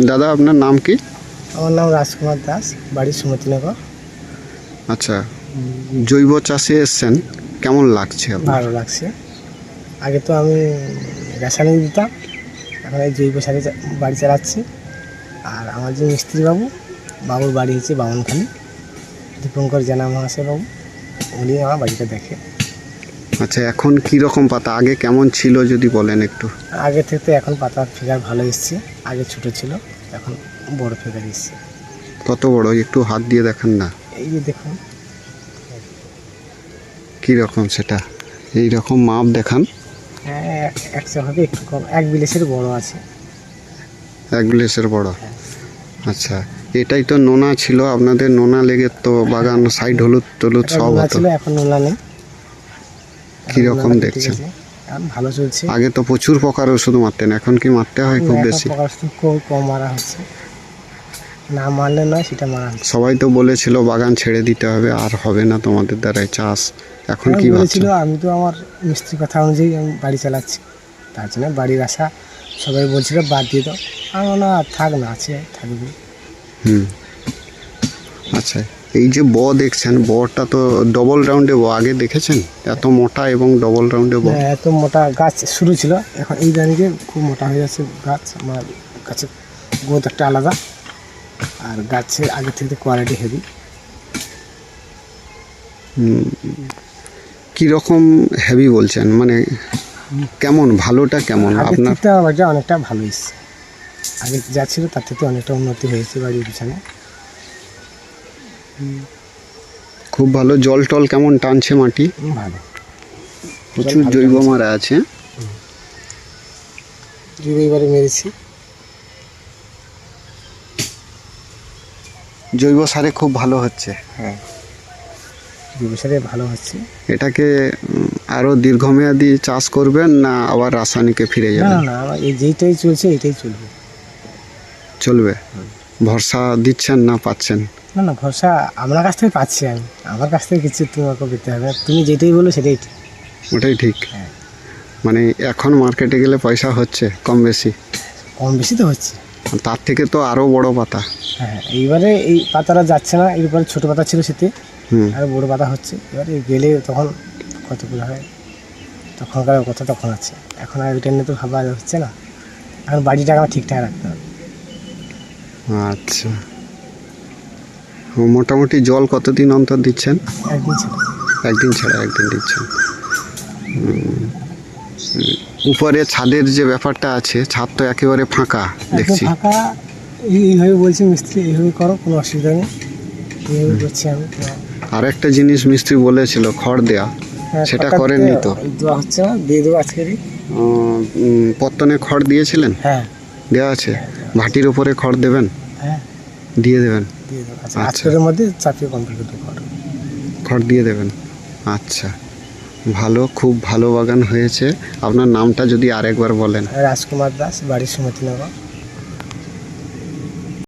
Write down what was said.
দাদা আপনার নাম কি? আমার নাম রাজকুমার দাস, বাড়ি সুমতিনগর। আচ্ছা, জৈব চাষে এসছেন, কেমন লাগছে আপনার? ভালো লাগছে। আগে তো আমি রাসায়নিক দিতাম, এখন এই জৈব সারে বাড়ি চালাচ্ছি। আর আমার যে মিস্ত্রি বাবুর বাড়ি হচ্ছে বামনখালি, দীপঙ্কর জানা মহাশয় বাবু, উনি আমার বাড়িটা দেখে। আচ্ছা, এখন কি রকম পাতা, আগে কেমন ছিল যদি বলেন একটু? আগে থেকে এখন পাতার ফিগার ভালো এসছে, আগে ছোট ছিল, এখন বড় ফিগার এসছে। কত বড়, একটু হাত দিয়ে দেখান না। এই যে দেখুন, কি রকম সেটা, এই রকম মাপ দেখান। হ্যাঁ, একশো হবে একটু কম, 1 বিলেসের বড় আছে। 1 গ্লাসের বড়। আচ্ছা, এটাই তো নোনা ছিল আপনাদের, নোনা লেগে তো বাগান সাইড হলুদ টলুদ সব হতো। ছিল, এখন নোলা নেই। কি রকম দেখছেন? এখন ভালো চলছে। আগে তো প্রচুর পোকার ওষুধ মারতেন, এখন কি মারতে হয় খুব বেশি? খুব কম মারা হচ্ছে, না মারলে নয়, সেটা মারা হচ্ছে। সবাই তো বলেছিল বাগান ছেড়ে দিতে হবে, আর হবে না তোমাদের দ্বারাই চাষ, এখন কি বলেছিল? ভাবছেন? আমি তো আমার মিস্ত্রির কথা অনুযায়ী আমি বাড়ি চালাচ্ছি, তার জন্য বাড়ির আশা সবাই বলছিল বাদ দিয়ে দাও, আমার না থাক, না আছে থাকবে। আচ্ছা, এই যে দেখছেন, বটা তো ডবল রাউন্ডে আগে দেখেছেন? এত মোটা এবং ডবল রাউন্ডে এত মোটা গাছ শুরু ছিল, এখন এই দাঁড়িয়ে খুব মোটা হয়ে যাচ্ছে গাছ। আমার গাছের গ্রোথ একটা আলাদা, আর গাছের আগে থেকে কোয়ালিটি হেভি। কীরকম হেভি বলছেন, মানে কেমন, ভালোটা কেমন আপনার? বাড়িটা অনেকটা ভালো এসছে, আগে যা ছিল তার থেকে অনেকটা উন্নতি হয়েছে বাড়ির পিছনে। খুব ভালো। জল টল কেমন টানছে মাটি? ভালো, প্রচুর জৈব মারা আছে। জৈব এবারে মেরেছি। জৈব সারে খুব ভালো হচ্ছে। হ্যাঁ, জৈব সারে ভালো হচ্ছে। এটাকে আরও দীর্ঘমেয়াদী চাষ করবেন না আবার রাসায়নিকে ফিরে যাবেন? না, আমার এই যেইটাই চলছে এটাই চলবে। চলবে? ভরসা দিচ্ছেন না পাচ্ছেন? না, ভরসা আপনার কাছ থেকে পাচ্ছি আমি, আমার কাছ থেকে কিছু তোমাকে দিতে হবে, তুমি যেটাই বলো সেটাই ঠিক। ওটাই ঠিক। হ্যাঁ, মানে এখন মার্কেটে গেলে পয়সা হচ্ছে কম বেশি? কম বেশি তো হচ্ছে, তার থেকে তো আরও বড় পাতা। হ্যাঁ, এইবারে এই পাতাটা যাচ্ছে না, এরপরে ছোটো পাতা ছিল সেতে, আর বড়ো পাতা হচ্ছে। এবারে গেলে তখন কত করে হয়, তখনকার কথা তখন আছে, এখন আর এটা নিয়ে তো ভাবা হচ্ছে না। এখন বাড়িটা আমার ঠিকঠাক রাখতে হবে। আচ্ছা, মোটামুটি জল কতদিন অন্তর দিচ্ছেন? একদিন ছাড়া একদিন দিচ্ছেন। উপরে ছাদের যে ব্যাপারটা আছে, ছাদ তো একেবারে ফাঁকা দেখছি। ফাঁকা, এইভাবে বলছি মিস্ত্রি, এইভাবে করো, কোনো অসুবিধা নেই, এইভাবে করছি আমি। আর একটা জিনিস মিস্ত্রি বলেছিল খড় দেয়া, সেটা করেননি তো? দেওয়া হচ্ছে না, দিয়ে দেবো আজকেরই। পত্তনে খড় দিয়েছিলেন? হ্যাঁ, দেওয়া আছে। ভাটির উপরে খড় দেবেন? হ্যাঁ, দিয়ে দেবেন। দিয়ে দেবো। আচ্ছা, আজকের মধ্যে চাপিয়ে কমপ্লিট করতে খড় দিয়ে দেবেন। আচ্ছা, ভালো, খুব ভালো বাগান হয়েছে। আপনার নামটা যদি আরেকবার বলেন। রাজকুমার দাস, বাড়ি সুমতিনগর।